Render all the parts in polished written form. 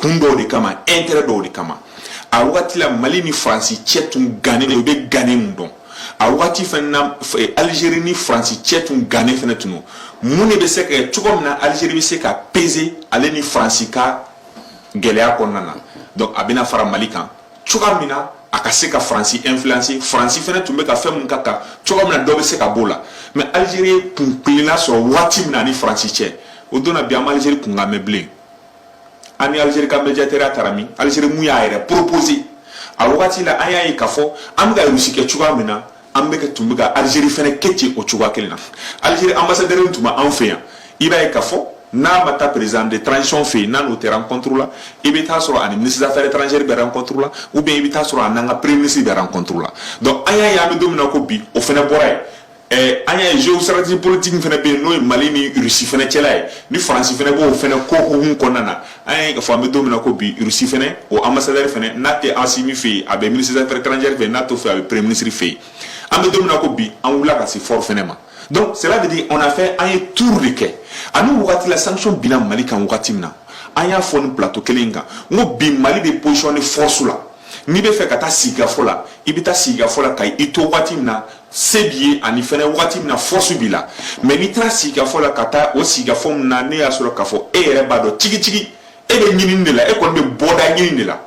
kun dɔw de kama intérêt dɔw de kama a wagati la Mali ni France cɛ tun gannen de u bɛ gannen mun dɔn a wagati fɛnɛ na Algérie ni France cɛ tun gannen fɛnɛ tun mun de bɛ se ka kɛ cogo min na Algérie bɛ se ka peser ale ni France ka gɛlɛya kɔnɔna na donc a bɛna fara Mali kan cogo min na a ka se ka France influencer France fɛnɛ tun bɛ ka fɛn mun ka kan cogo min na dɔ bɛ se ka b'o la mais Algérie kun kilenna sɔrɔ waati min na ni France cɛ o donna bi an Algérie kun ka mɛn bilen ani Algérie ka médiateur taara min Algérie mun y'a yɛrɛ proposer a wagati la an y'a ye k'a fɔ an bɛ ka Russie kɛ cogoya min na an bɛ ka tun bɛ ka Algérie fɛnɛ kɛ ten o cogoya kelen na Algérie ambassadeur tun bɛ an fɛ yan i b'a ye k'a fɔ n'a ma taa président de transition fɛ yen n'a n'o tɛ rencontre la i bɛ taa sɔrɔ ani ministre des affaires étrangères bɛ rencontre la ou bien i bɛ taa sɔrɔ a n'an ka premier ministre bɛ rencontre la donc an y'a ye an bɛ don min na ko bi o fɛnɛ bɔra yen an y'a ye géostratégie politique fɛnɛ bɛ yen n'o ye Mali ni Russie fɛnɛ cɛla ye ni France fɛnɛ b'o fɛnɛ ko hukumu kɔnɔna na an y'a ye k'a fɔ an bɛ don min na ko bi Russie fɛnɛ o ambassadeur fɛnɛ n'a tɛ Assimi fɛ yen a bɛ ministre des affaires étrangères fɛ yen n'a t'o fɛ a bɛ premier ministre fɛ yen an bɛ don min na ko bi an wulila ka se fort fɛnɛ ma donc cela veut dire on a fait un tour de quai ani wagati la sanction bina Mali kan wagati min na an y'a fɔ ni plateau kelen kan ngo bi Mali bɛ positionner force la n'i bɛ fɛ ka taa sigikafɔ la i bɛ taa sigikafɔ la ka i to wagati min na se b'i ye ani fɛnɛ wagati min na force b'i la mais n'i taara sigikafɔ la ka taa o sigikafɔ min na ne y'a sɔrɔ k'a fɔ e yɛrɛ b'a dɔn tigi e bɛ ɲinini de la e kɔni bɛ bɔda ɲinini de la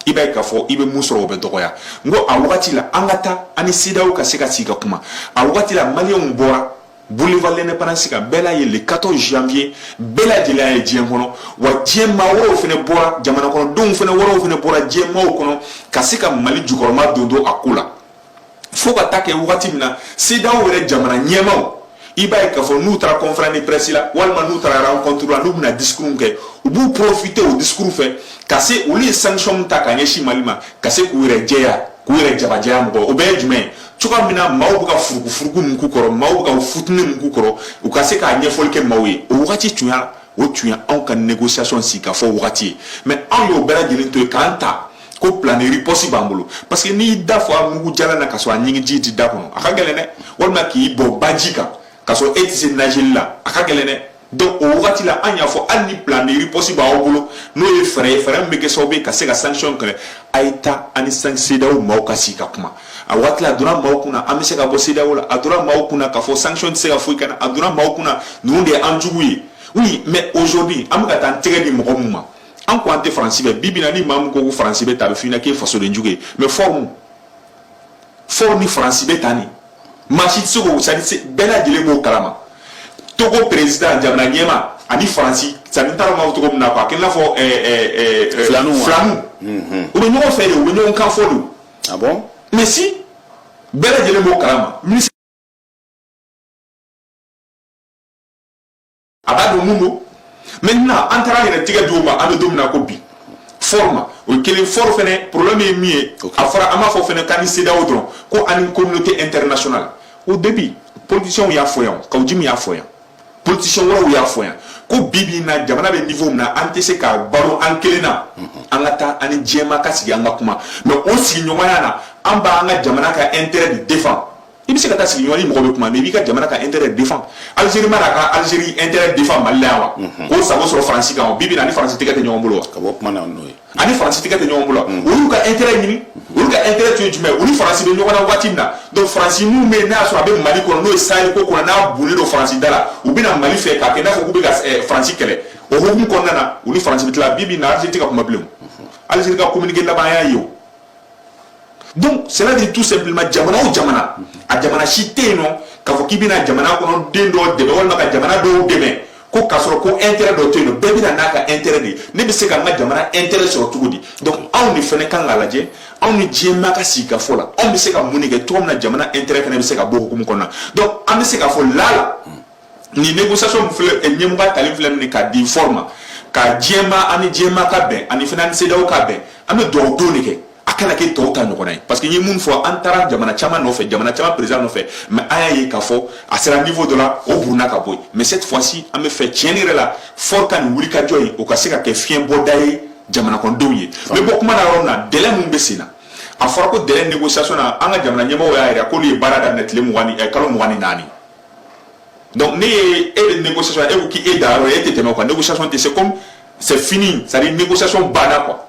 i b'a ye k'a fɔ i bɛ mun sɔrɔ o bɛ dɔgɔya n ko a wagati la an ka taa ani CEDEAO ka se ka sigi ka kuma a wagati la maliyɛnw bɔra boulevard de l'indépendance ka bɛɛ la ye le 14 janvier bɛɛ lajɛlen ye diɲɛ kɔnɔ wa diɲɛ maa wɛrɛw fɛnɛ bɔra jamana kɔnɔdenw fɛnɛ wɛrɛw fɛnɛ bɔra diɲɛ maaw kɔnɔ ka se ka Mali jukɔrɔma don a ko la fo ka taa kɛ wagati min na CEDEAO yɛrɛ jamana ɲɛmaaw i b'a ye k'a fɔ n'u taara conférence de presse la walima n'u taara rencontre la n'u bɛna discours kɛ u b'u profiter o discours fɛ ka se olu ye sanction ta ka ɲɛsin Mali ma ka se k'u yɛrɛ jɛya k'u yɛrɛ jabajɛya mɔgɔ o bɛɛ ye jumɛn ye cogoya min na maaw bɛ ka furugufurugu min k'u kɔrɔ maaw bɛ ka futuni min k'u kɔrɔ u ka se k'a ɲɛfɔli kɛ maaw ye o wagati tun y'a anw ka négociation sigi ka fɔ wagati ye mais anw y'o bɛɛ lajɛlen to yen k'an ta ko plan de riposte b'an bolo parce que n'i da fɔ a mugu jalan na ka sɔrɔ a ɲigiji tɛ da kɔnɔ a ka gɛlɛn dɛ walima k'i bɔ baji kan ka sɔrɔ e tɛ se nageli la a ka gɛlɛn dɛ donc o wagati la an y'a fɔ hali ni plan de riposte b'aw bolo n'o ye fɛɛrɛ ye fɛɛrɛ min bɛ kɛ sababu ye ka se ka sanction kɛlɛ a ye taa ani CEDEAO maaw ka sigi ka kuma a waati la a donna maaw kunna an bɛ se ka bɔ CEDEAO la a donna maaw kunna k'a fɔ sanction tɛ se ka foyi kɛ na a donna maaw kunna ninnu de ye an jugu ye oui mais aujourd'hui an bɛ ka taa an tɛgɛ di mɔgɔ min ma an ko an tɛ faransi bɛ bi bi in na ni maa min ko ko faransi bɛ ta a bɛ f'i ɲɛna k'e fasoden jugu ye mais fort ni faransi bɛ ta nin maa si tɛ se k'o c'est-à-dire bɛɛ lajɛlen b'o kalama Togo président jamana ɲɛma ani faransi c'est-à-dire n t'a dɔn n b'a fɔ cogo min na quoi k'i n'a fɔ filaninw u bɛ ɲɔgɔn fɛ de u bɛ ɲɔgɔn kan fɔ de ah bon mais si bɛɛ lajɛlen b'o kalama a b'a dɔn mun don maintenant an taara yɛrɛ tigɛ di o ma an bɛ don min na ko bi fort ma o ye kelen fort fɛnɛ problème ye min ye a fɔra an b'a fɔ fɛnɛ k'ani CEDEAO dɔrɔn ko ani communauté internationale au début politiciens y'a fɔ yan Kawujimi y'a fɔ yan politiciens wɛrɛw y'a fɔ yan ko bi bi in na jamana bɛ niveau min na an tɛ se ka balo an kelen na an ka taa ani diɲɛma ka sigi an ka kuma mais o sigiɲɔgɔnya na an b'an ka jamana ka intérêt de défendre i bɛ se ka taa sigiɲɔgɔn ni mɔgɔ bɛ kuma mais i b'i ka jamana ka intérêt de défendre Algérie mana ka Algérie intérêt défendre Mali la yan wa k'o sago sɔrɔ Faransi kan o bi bi in na ani Faransi tɛgɛ tɛ ɲɔgɔn bolo wa ka bɔ kuma na n'o ye ani Faransi tɛgɛ tɛ ɲɔgɔn bolo wa olu ka intérêt ɲini olu ka intérêt tun ye jumɛn olu Faransi bɛ ɲɔgɔn na waati min na donc Faransi mun bɛ yen n'a y'a sɔrɔ a bɛ Mali kɔnɔ n'o ye Sahel ko kɔnɔ n'a bunnen don Faransi da la u bɛna Mali fɛ k'a kɛ i n'a fɔ k'u bɛ ka Faransi kɛlɛ o hukumu kɔnɔna na u ni Faransi bɛ tila bi bi in na Algérie tɛ ka kuma bilen Algérie ka communiqué laban y'a ye o donc cela dit tout simplement jamana o jamana a jamana si tɛ yen nɔ k'a fɔ k'i bɛna jamana kɔnɔ den dɔw dɛmɛ walima ka jamana dɔw dɛmɛ ko k'a sɔrɔ ko intérêt dɔ tɛ yen nɔ bɛɛ bɛna n'a ka intérêt de ye ne bɛ se ka n ka jamana intérêt sɔrɔ cogo di donc anw de fɛnɛ kan k'a lajɛ anw ni diɲɛmaa ka sigi ka fɔ la anw bɛ se ka mun de kɛ cogo min na jamana intérêt fɛnɛ bɛ se ka bɔ hukumu kɔnɔ na donc an bɛ se k'a fɔ la ni négociation min filɛ ɲɛmɔgɔ talen filɛ nin ye k'a di fort ma ka diɲɛmaa ani diɲɛmaa ka bɛn ani fɛnɛ ani CEDEAO ka bɛn an bɛ dugawu don de kɛ a kana kɛ tɔw ta ɲɔgɔnna ye parce que n ye mun fɔ an taara jamana caman nɔfɛ jamana caman président nɔfɛ mais an y'a ye k'a fɔ a sera niveau dɔ la o buruna ka bɔ yen mais cette fois-ci an bɛ fɛ tiɲɛni yɛrɛ la fort ka nin wuli ka jɔ ye o ka se ka kɛ fiɲɛ bɔda ye jamana kɔnɔdenw ye n bɛ bɔ kuma na yɔrɔ min na délai mun bɛ sen na a fɔra ko délai négociation na an ka jamana ɲɛmɔgɔw y'a jira k'olu ye baara daminɛ kalo 24 donc ne ye e bɛ négociation e ko k'e da yɔrɔ e tɛ tɛmɛ o kan négociation tɛ c'est comme c'est fini, c'est-à-dire négociation banale quoi.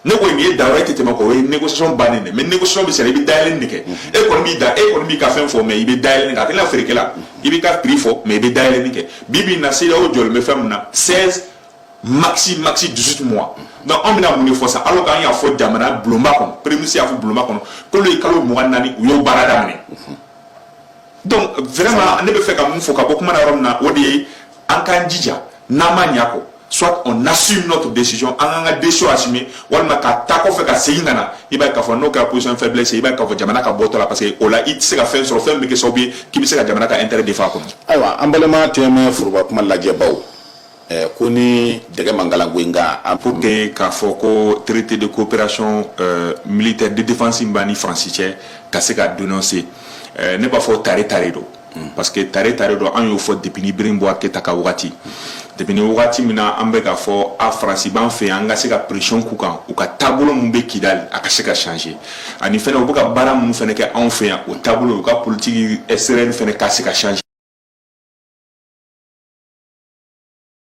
Ne ko ni dawra tete mako négociation banale mais négociation be sere bi dalen nike économie ka fen fo mais ibe dalen nike la afrique là ibe ka prix fo mais ibe dalen nike bibi na sila o jol me fam na 16 maxi 18 mois donc on mena mun fo ça alors quand il y a fo jamana blomba kon premier ministre a fo blomba kon ko le kalo mo nani yo barada mane donc vraiment ne be fait comme faut ka beaucoup na romna wodi en kan jija na manyako soit on assume notre décision en a décision assumé wala ka tako fait ka seyingana iba ka fo no ka position faiblesse iba ka fo jamana ka botola parce que ola it se ka fait sur fait mais que sobi ki bi se ka jamana ka intérêt de fa ko aywa ambalema teme furuba kuma laje baw koni dege mangala gwenga pour que ka fo ko traité de coopération militaire de défense mbani franciche ka se ka dénoncer ne pas fo tare do parce que tare do an yo fo depuis ni brimbo aketa ka wati depuis ni wati mina ambe ka fo a France ban fait anga se ka pression kukan ou ka tableau mun be kidal aka se ka changer ani fene obuka bara mun fene ke an fait au tableau ka politique SRN fene ka se ka changer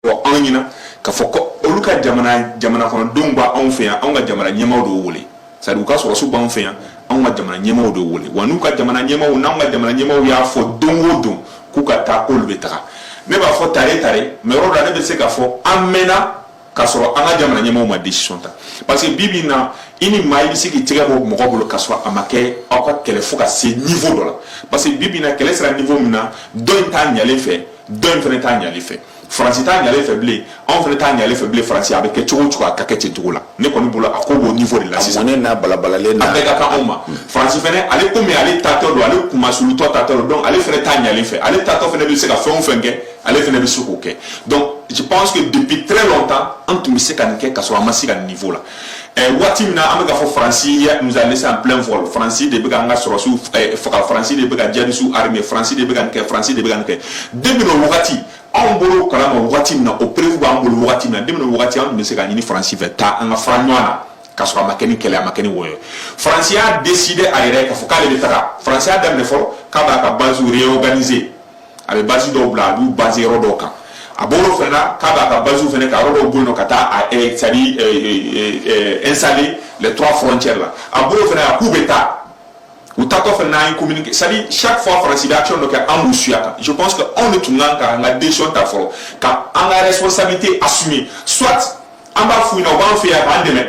o anina ka fo ko oluka jamana kono dongba an fait an ga jamana nyama do wole ça du ka so so ban fait an ga jamana nyama do wole wanu ka jamana nyama na an ga jamana nyama ya fo dongo don ku ka ta ko lubeta ne ba fo tare mais roda ne be se ka fo amena ka so an ga jamana nyama ma décision ta parce que bibi na ini mai bi siki tiga mo ko bolo ka so amake aka kele fo ka ce niveau do la parce que bibi na kele sera niveau mina don ta nyale fait don fene ta nyale fait France ta nyale faible on fene ta nyale faible France avec que chuo ka kete tugula ne ko ni bolo akobo au niveau de la sisa na balabala le na avec ka oma France fene ale ko me ale tato do ale kuma sulu to tato donc ale fene ta nyale fait ale tato fene bi se ka fon fenge ale fene bi suko ke donc je pense que depuis très longtemps on tout se kan ke ka so amasi ka niveau là wati mina amega fo France nous a laissé en plein vol France de bega nga soro su France de bega jadi su armée France de bega ke France de bega ke debino wati on bolo kala mo wati mina au prévu ba bolo wati mina debino wati on me se ka ni France veta anga franwana ka so makeni kele makeni woyo France a décidé à ire ka fo kale betara France a dem ne fo ka ba ka bazu réorganiser avec bazu do bla du bazu rodoka aboro fena kaba ka bazu fena ka rodo bulno kata c'est-à-dire installer les trois frontières là aboro fena ku beta ou tato fena in communiquer c'est-à-dire chaque fois France d'action donc en Russia je pense que on est tout nga la décision ta foro ka en la responsabilité assumée soit en ba fu no ba fi ya ba ndeme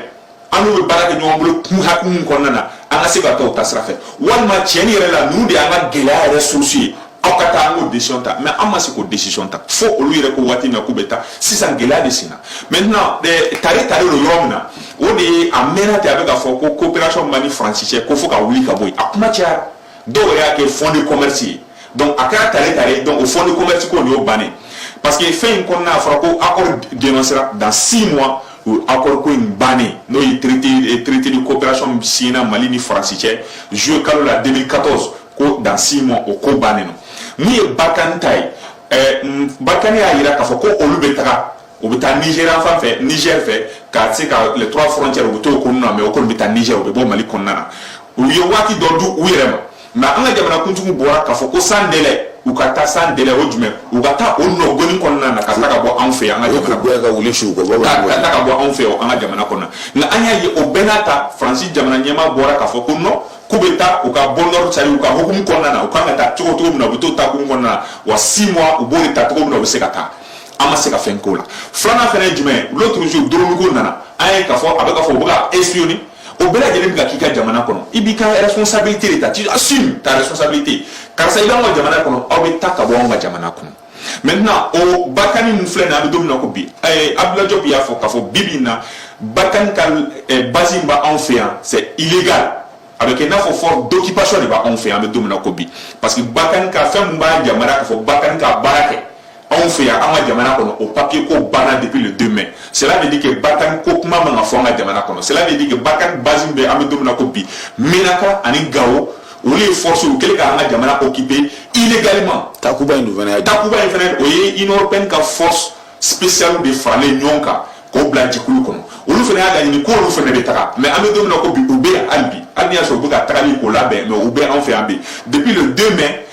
anu be baraka nyo mbolo ku hakku ko nana anga se ba to tasra fe wal ma tieni rela nu de anga gela ressources akata ngo décision ta mais amasi ko décision ta fo olu yere ko wati na ko beta sisan gela desina maintenant de tare le yomna wodi amena te avec fo ko coopération mani franciche ko fo ka wuli ka boy akuma tia do ya ke fond de commerce donc akara tare donc au fond de commerce ko ni obane parce que fait qu'on a frappé accord dénoncera dans 6 mois ou accord ko bane no traité de coopération sina mali ni franciche je calo la 2014 ko dans 6 mois au ko bane no ni bakantai bakani a yira ka fo ko olu betara o beta Nigeria fa fe Niger fe ka se ka les trois frontières o to ko no mais o ko beta Niger o be bo Mali konna o yo wati do du wirema na anga jamana kuntu bora ka fo ko sandele u ka ta sandele o jume u ka ta o no goni konna na ka ta ka bo an fe anga jamana ko ga wuli shu ko ba ta ka bo an fe o anga jamana konna na anya yi o benata Francis jamana nyema bora ka fo ko no kubeta uka bonor chali uka hukum konna uka ngata choko to na buto ta kum konna wa 6 mois u bori ta to na besekata ama seka fenkola flana fene jume l'autre jour doromi ko nana ay ka fo abeka fo buka espionner o bela jere bika kika jamana kono ibika responsabilité l'état tu assumes ta responsabilité car ça ida mo jamana kono o be taka bo nga jamana kono maintenant o bakani mu flena do domina ko bi Abdoulaye Diop ya fo ka fo bibina bakan kal bazimba en fait c'est illégal avec un effort d'occupation de va on fait avec domina kobi parce que bakan ka fem ba jamana ka fo bakan ka barake on fait à jamana kono au papier ko bana depuis le 2 mai cela veut dire que bakan ko kuma ma fo nga jamana kono cela veut dire que bakan bazimbe avec domina kobi menaka ani gawo ou les forces ou quelqu'un a jamana occupé illégalement takuba inu vena oye une européenne ka force spéciale de frale nyonka ko blanchi kulu kono olu fene aga ni ko olu fene betaka mais ame domina ko bi ube albi alnia so buka trali ko labe mais ube en fait ambi depuis le 2 mai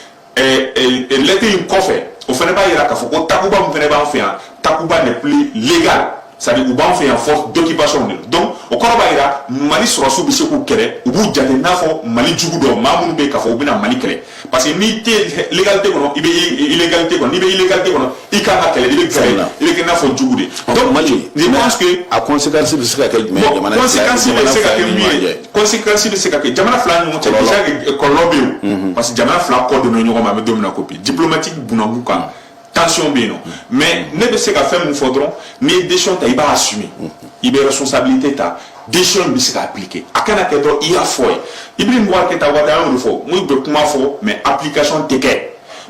l'été une coffre au fene ba ira ka fo ko takuba mu fene ba en fait takuba n'est plus légal ça veut dire u b'an fɛ yan force d'occupation de donc o kɔrɔ b'a jira Mali sɔrɔsiw bɛ se k'u kɛlɛ u b'u jate n'a fɔ Mali jugu dɔ maa minnu bɛ yen k'a fɔ u bɛna Mali kɛlɛ parce que n'i tɛ légalité kɔnɔ i bɛ illégalité kɔnɔ n'i bɛ illégalité kɔnɔ i kan ka kɛlɛ i bɛ kɛlɛ i bɛ kɛ n'a fɔ jugu de donc Mali je pense que a conséquence bɛ se ka kɛ jumɛn jamana conséquence bɛ se ka kɛ min ye conséquence bɛ se ka kɛ jamana fila ni ɲɔgɔn cɛ déjà kɔlɔlɔ bɛ yen parce que jamana fila kɔ donna ɲɔgɔn ma an bɛ don min na ko bi diplomatique bunakun kan tension bɛ yen nɔ mais ne bɛ se ka fɛn min fɔ dɔrɔn n'i ye décision ta i b'a assumer i bɛ responsabilité ta décision bɛ se ka appliquer a kana kɛ dɔrɔn i y'a fɔ ye Ibrahim Boubacar Keïta waati an y'o de fɔ mun bɛ kuma fɔ mais application tɛ kɛ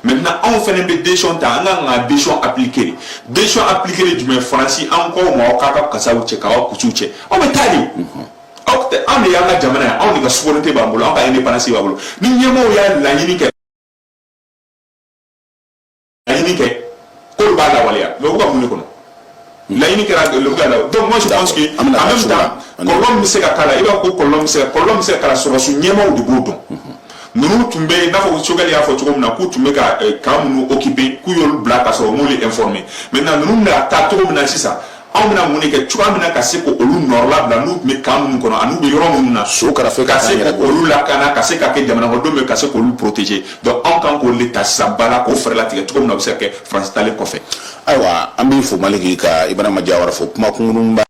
maintenant anw fɛnɛ bɛ décision ta an kan ka décision appliquer décision appliquer de jumɛn Faransi an k'aw ma aw k'a ka kasaw cɛ k'aw kusiw cɛ aw bɛ taa de aw tɛ anw de y'an ka jamana ye anw de ka souveraineté b'an bolo anw ka indépendance b'an bolo ni ɲɛmɔgɔw y'a laɲini kɛ k'olu b'a lawaleya mais u ka mun de kɔnɔ laɲini kɛra le gars là donc moi je pense que en même temps kɔlɔlɔ min bɛ se ka k'a la i b'a fɔ ko kɔlɔlɔ min bɛ se ka k'a la sɔrɔsiw ɲɛmɔgɔw de b'o dɔn ninnu tun bɛ i n'a fɔ Choguel y'a fɔ cogo min na k'u tun bɛ ka camp minnu occuper k'u y'olu bila ka sɔrɔ u m'olu informer maintenant ninnu bɛna taa cogo min na sisan anw bɛna mun de kɛ cogoya min na ka se k'olu nɔrɔ labila n'u tun bɛ camp minnu kɔnɔ ani u bɛ yɔrɔ minnu na so kɛrɛfɛ ka se k'olu lakana ka se ka kɛ jamana kɔnɔdenw bɛ ka se k'olu protéger donc anw kan k'olu de ta sisan ba la k'o fɛɛrɛ latigɛ cogo min na o bɛ se ka kɛ Faransi talen kɔfɛ ayiwa an b'i fo Maliki ka Ibrahima Diawara fo kuma kunkurunba